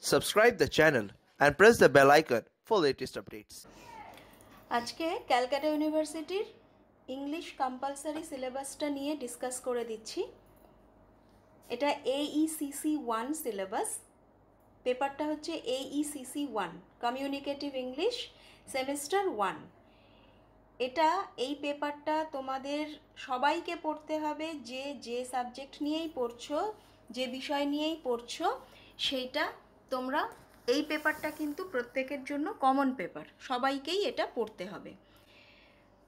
subscribe the channel and press the bell icon for latest updates. আজকে ক্যালকাটা ইউনিভার্সিটির English compulsory সিলেবাসটা নিয়ে discuss করে দিচ্ছি। এটা AECC 1 সিলেবাস। পেপারটা হচ্ছে AECC 1 কমিউনিকেটিভ ইংলিশ সেমিস্টার 1। এই পেপারটা তোমাদের সবাইকে পড়তে হবে, যে সাবজেক্ট নিয়েই পড়ছো, যে বিষয় নিয়েই পড়ছো সেইটা তোমরা। এই পেপারটা কিন্তু প্রত্যেকের জন্য কমন পেপার, সবাইকেই এটা পড়তে হবে।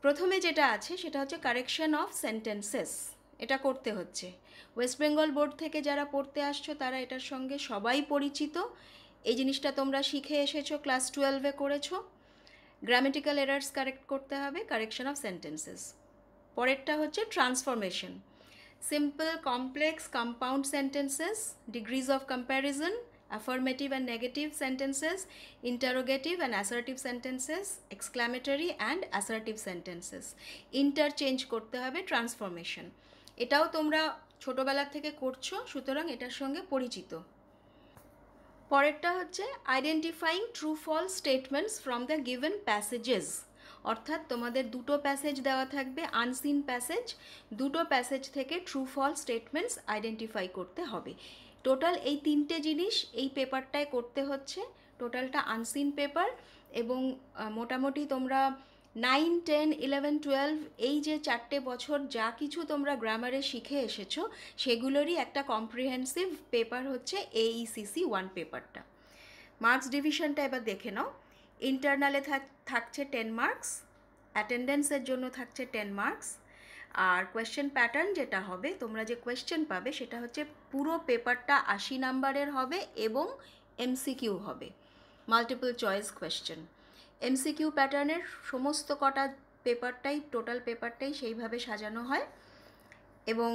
প্রথমে যেটা আছে সেটা হচ্ছে কারেকশন অফ সেন্টেন্সেস। এটা করতে হচ্ছে। ওয়েস্ট বেঙ্গল বোর্ড থেকে যারা পড়তে আসছো তারা এটার সঙ্গে সবাই পরিচিত। এই জিনিসটা তোমরা শিখে এসেছো, ক্লাস 12-এ করেছো। গ্রামেটিক্যাল এরার্স কারেক্ট করতে হবে, কারেকশন অফ সেন্টেন্সেস। পরেরটা হচ্ছে transformation, simple, complex, compound sentences, degrees of comparison, affirmative and negative sentences, interrogative and assertive sentences, exclamatory and assertive sentences. Interchange করতে হবে ট্রান্সফরমেশন। এটাও তোমরা ছোটোবেলা থেকে করছো, সুতরাং এটার সঙ্গে পরিচিত। পরেরটা হচ্ছে identifying true false statements from the given passages. অর্থাৎ তোমাদের দুটো প্যাসেজ দেওয়া থাকবে, আনসিন প্যাসেজ। দুটো প্যাসেজ থেকে ট্রু ফলস স্টেটমেন্টস আইডেন্টিফাই করতে হবে। টোটাল এই তিনটে জিনিস এই পেপারটায় করতে হচ্ছে। টোটালটা আনসিন পেপার এবং মোটামুটি তোমরা 9, 10, 11, 12 এই যে 4টে বছর যা কিছু তোমরা গ্রামারে শিখে এসেছো সেগুলোরই একটা কম্প্রিহেন্সিভ পেপার হচ্ছে AECC 1 পেপারটা। মার্কস ডিভিশনটা এবার দেখে নাও। ইন্টারনালে থাকছে 10 মার্কস, অ্যাটেন্ডেন্সের জন্য থাকছে 10 মার্কস। আর কোয়েশ্চেন প্যাটার্ন যেটা হবে, তোমরা যে কোয়েশ্চেন পাবে সেটা হচ্ছে পুরো পেপারটা 80 নাম্বারের হবে এবং MCQ হবে, মাল্টিপল চয়েস কোয়েশ্চেন। MCQ প্যাটার্নের সমস্ত কটা পেপারটাই, টোটাল পেপারটাই সেইভাবে সাজানো হয়। এবং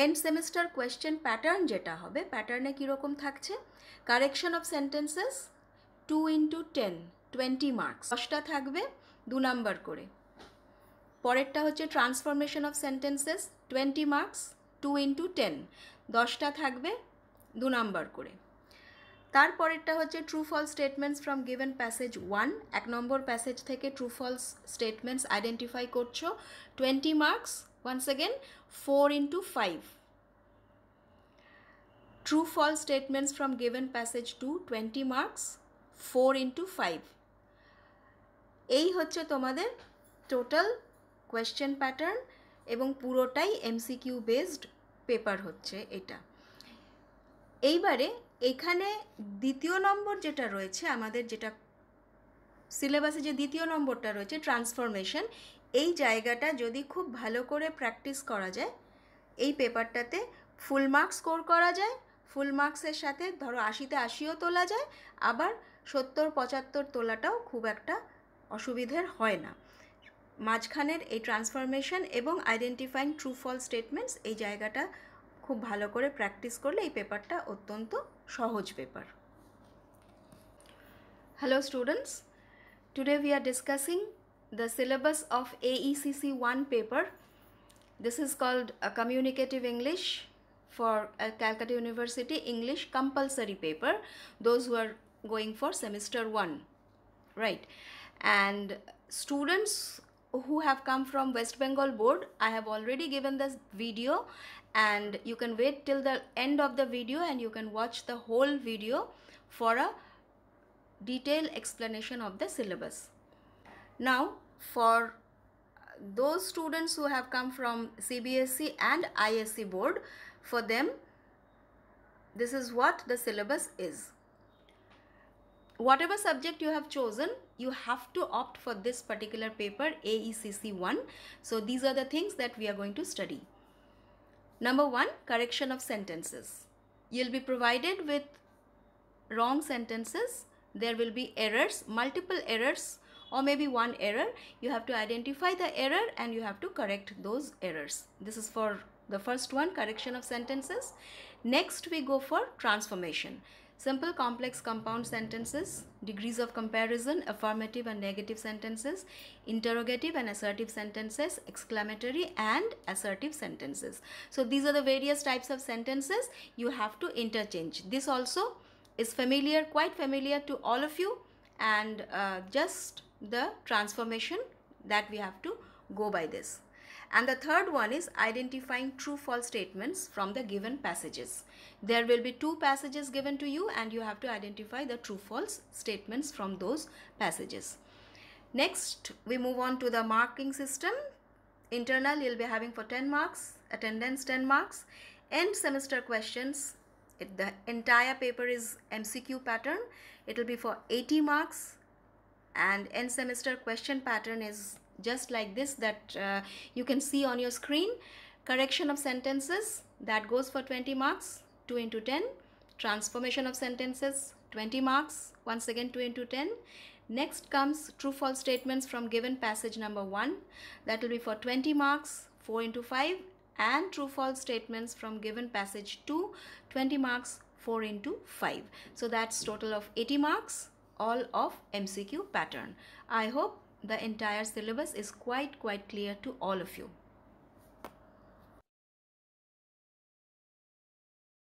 এন্ড সেমিস্টার কোয়েশ্চেন প্যাটার্ন যেটা হবে, প্যাটার্নে কীরকম থাকছে, correction of sentences 2 into 10, 20 marks, 10টা থাকবে 2 নাম্বার করে। পরেরটা হচ্ছে transformation of sentences 20 marks, 2 into 10, 10টা থাকবে 2 নাম্বার করে। তারপরেরটা হচ্ছে true false statements from given passage 1। 1 নম্বর প্যাসেজ থেকে ট্রু ফলস স্টেটমেন্টস আইডেন্টিফাই করছো, 20 marks, once again 4 into 5। True false statements from given passage 2, 20 marks, 4 into 5। এই হচ্ছে তোমাদের টোটাল কোয়েশ্চেন প্যাটার্ন এবং পুরোটাই MCQ বেসড পেপার হচ্ছে এটা। এইবারে এখানে দ্বিতীয় নম্বর যেটা রয়েছে, আমাদের যেটা সিলেবাসে যে দ্বিতীয় নম্বরটা রয়েছে ট্রান্সফরমেশন, এই জায়গাটা যদি খুব ভালো করে প্র্যাকটিস করা যায় এই পেপারটাতে ফুল মার্কস স্কোর করা যায়। ফুল মার্কসের সাথে ধরো 80তে 80ও তোলা যায়, আবার 70-75 তোলাটাও খুব একটা অসুবিধের হয় না। মাঝখানের এই ট্রান্সফরমেশন এবং আইডেন্টিফাইং ট্রু ফলস স্টেটমেন্টস, এই জায়গাটা খুব ভালো করে প্র্যাকটিস করলে এই পেপারটা অত্যন্ত সহজ paper. Hello students, today we are discussing the syllabus of AECC 1 paper. This is called a communicative English for Calcutta University English compulsory paper, those who are going for semester 1, right? And students who have come from West Bengal board, I have already given this video and you can wait till the end of the video and you can watch the whole video for a detailed explanation of the syllabus. Now for those students who have come from CBSE and ISC board, for them this is what the syllabus is. Whatever subject you have chosen, you have to opt for this particular paper AECC 1. So these are the things that we are going to study. Number 1, correction of sentences. You'll be provided with wrong sentences. There will be errors, multiple errors, or maybe one error. You have to identify the error and you have to correct those errors. This is for the first one, correction of sentences. Next we go for transformation. Simple, complex, compound sentences, degrees of comparison, affirmative and negative sentences, interrogative and assertive sentences, exclamatory and assertive sentences. So these are the various types of sentences you have to interchange. This also is familiar, quite familiar to all of you, and just the transformation that we have to go by this. And the third one is identifying true-false statements from the given passages. There will be 2 passages given to you and you have to identify the true-false statements from those passages. Next, we move on to the marking system. Internal you'll be having for 10 marks, attendance 10 marks, end semester questions. The entire paper is MCQ pattern. It will be for 80 marks, and end semester question pattern is just like this that you can see on your screen. Correction of sentences, that goes for 20 marks, 2 into 10. Transformation of sentences, 20 marks, once again 2 into 10. Next comes true false statements from given passage number 1, that will be for 20 marks, 4 into 5, and true false statements from given passage 2, 20 marks, 4 into 5. So that's total of 80 marks, all of MCQ pattern. I hope the entire syllabus is quite clear to all of you.